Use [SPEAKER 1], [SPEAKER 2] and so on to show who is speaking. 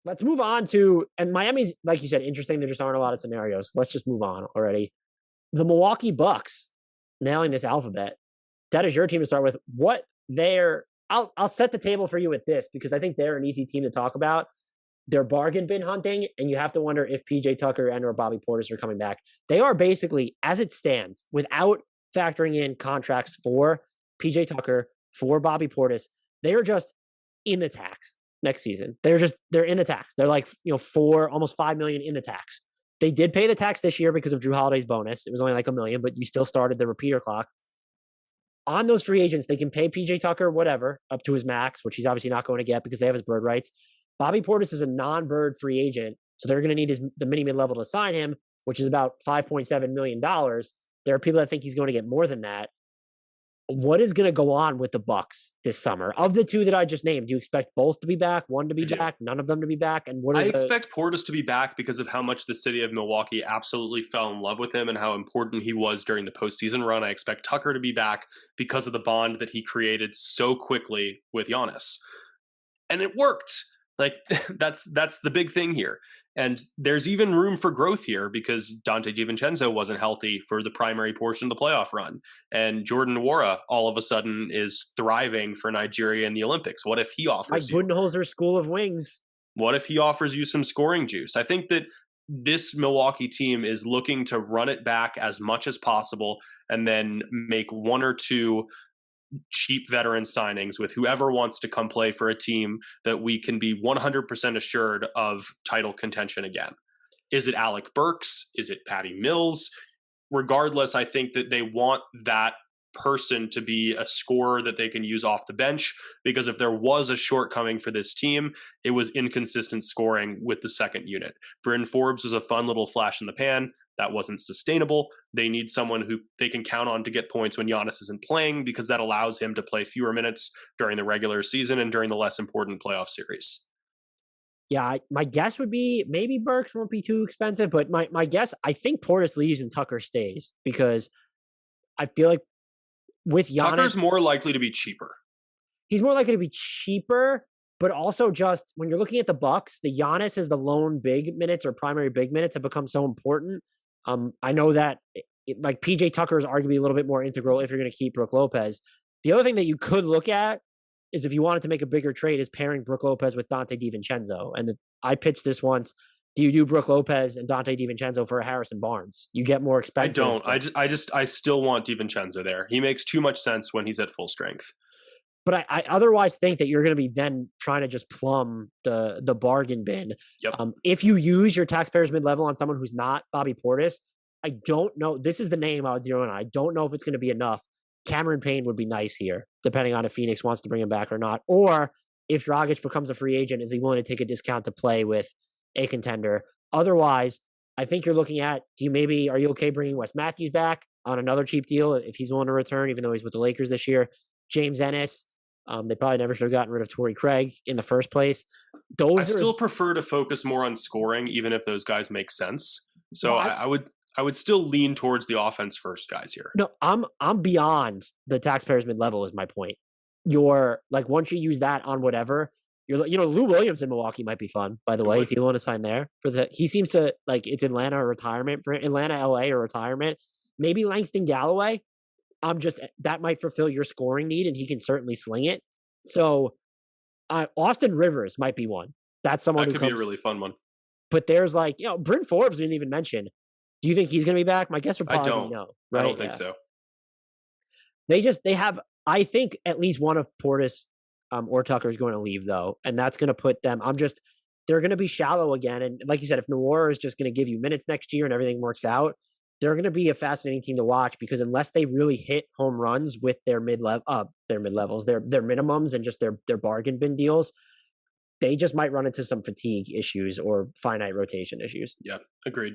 [SPEAKER 1] let's move on to, and Miami's, like you said, interesting. There just aren't a lot of scenarios. Let's just move on already. The Milwaukee Bucks nailing this alphabet. That is your team to start with. What they're, I'll set the table for you with this because I think they're an easy team to talk about. They're bargain bin hunting, and you have to wonder if PJ Tucker and or Bobby Portis are coming back. They are basically, as it stands, without factoring in contracts for PJ Tucker, for Bobby Portis, they are just in the tax next season. They're in the tax. They're like, almost $5 million in the tax. They did pay the tax this year because of Drew Holiday's bonus. It was only like $1 million, but you still started the repeater clock. On those free agents, they can pay PJ Tucker whatever up to his max, which he's obviously not going to get because they have his bird rights. Bobby Portis is a non-bird free agent, so they're going to need the mini mid-level to sign him, which is about $5.7 million. There are people that think he's going to get more than that. What is going to go on with the Bucks this summer? Of the two that I just named, do you expect both to be back, one to be back, none of them to be back? And
[SPEAKER 2] I expect Portis to be back because of how much the city of Milwaukee absolutely fell in love with him and how important he was during the postseason run. I expect Tucker to be back because of the bond that he created so quickly with Giannis. And it worked. Like that's the big thing here. And there's even room for growth here because Donte DiVincenzo wasn't healthy for the primary portion of the playoff run. And Jordan Nwora all of a sudden is thriving for Nigeria in the Olympics. What if he offers
[SPEAKER 1] Mike Budenholzer's School of Wings.
[SPEAKER 2] What if he offers you some scoring juice? I think that this Milwaukee team is looking to run it back as much as possible and then make one or two cheap veteran signings with whoever wants to come play for a team that we can be 100% assured of title contention again. Is it Alec Burks? Is it Patty Mills? Regardless, I think that they want that person to be a scorer that they can use off the bench, because if there was a shortcoming for this team, it was inconsistent scoring with the second unit. Bryn Forbes was a fun little flash in the pan. That wasn't sustainable. They need someone who they can count on to get points when Giannis isn't playing, because that allows him to play fewer minutes during the regular season and during the less important playoff series.
[SPEAKER 1] Yeah, my guess would be maybe Burks won't be too expensive, but my guess, I think Portis leaves and Tucker stays, because I feel like with Giannis,
[SPEAKER 2] Tucker's more likely to be cheaper.
[SPEAKER 1] He's more likely to be cheaper, but also just when you're looking at the Bucks, the Giannis as the lone big minutes or primary big minutes have become so important. I know that like PJ Tucker is arguably a little bit more integral if you're going to keep Brook Lopez. The other thing that you could look at is if you wanted to make a bigger trade is pairing Brook Lopez with Donte DiVincenzo. And I pitched this once. Do you do Brook Lopez and Donte DiVincenzo for a Harrison Barnes? You get more expensive.
[SPEAKER 2] I don't. I still want DiVincenzo there. He makes too much sense when he's at full strength.
[SPEAKER 1] But I otherwise think that you're going to be then trying to just plumb the bargain bin.
[SPEAKER 2] Yep.
[SPEAKER 1] If you use your taxpayers mid-level on someone who's not Bobby Portis, I don't know. This is the name I was zeroing on. I don't know if it's going to be enough. Cameron Payne would be nice here, depending on if Phoenix wants to bring him back or not. Or if Dragic becomes a free agent, is he willing to take a discount to play with a contender? Otherwise, I think you're looking at, are you okay bringing Wes Matthews back on another cheap deal if he's willing to return, even though he's with the Lakers this year? James Ennis. They probably never should have gotten rid of Torrey Craig in the first place.
[SPEAKER 2] I still prefer to focus more on scoring, even if those guys make sense. So I would still lean towards the offense first guys here.
[SPEAKER 1] No, I'm beyond the taxpayers mid-level is my point. You're like, once you use that on whatever, Lou Williams in Milwaukee might be fun, by the way. Is he willing to sign there? He seems to like it's Atlanta or retirement for Atlanta, LA or retirement. Maybe Langston Galloway. That might fulfill your scoring need, and he can certainly sling it. So, Austin Rivers might be one. That's someone
[SPEAKER 2] that could be a really fun one.
[SPEAKER 1] But there's Bryn Forbes we didn't even mention. Do you think he's going to be back? My guess would probably no. Right?
[SPEAKER 2] I don't think so.
[SPEAKER 1] They have. I think at least one of Portis or Tucker is going to leave though, and that's going to put them. They're going to be shallow again, and like you said, if Nwora is just going to give you minutes next year and everything works out, they're going to be a fascinating team to watch, because unless they really hit home runs with their mid-levels, their minimums and just their bargain bin deals, they just might run into some fatigue issues or finite rotation issues.
[SPEAKER 2] Yeah, agreed.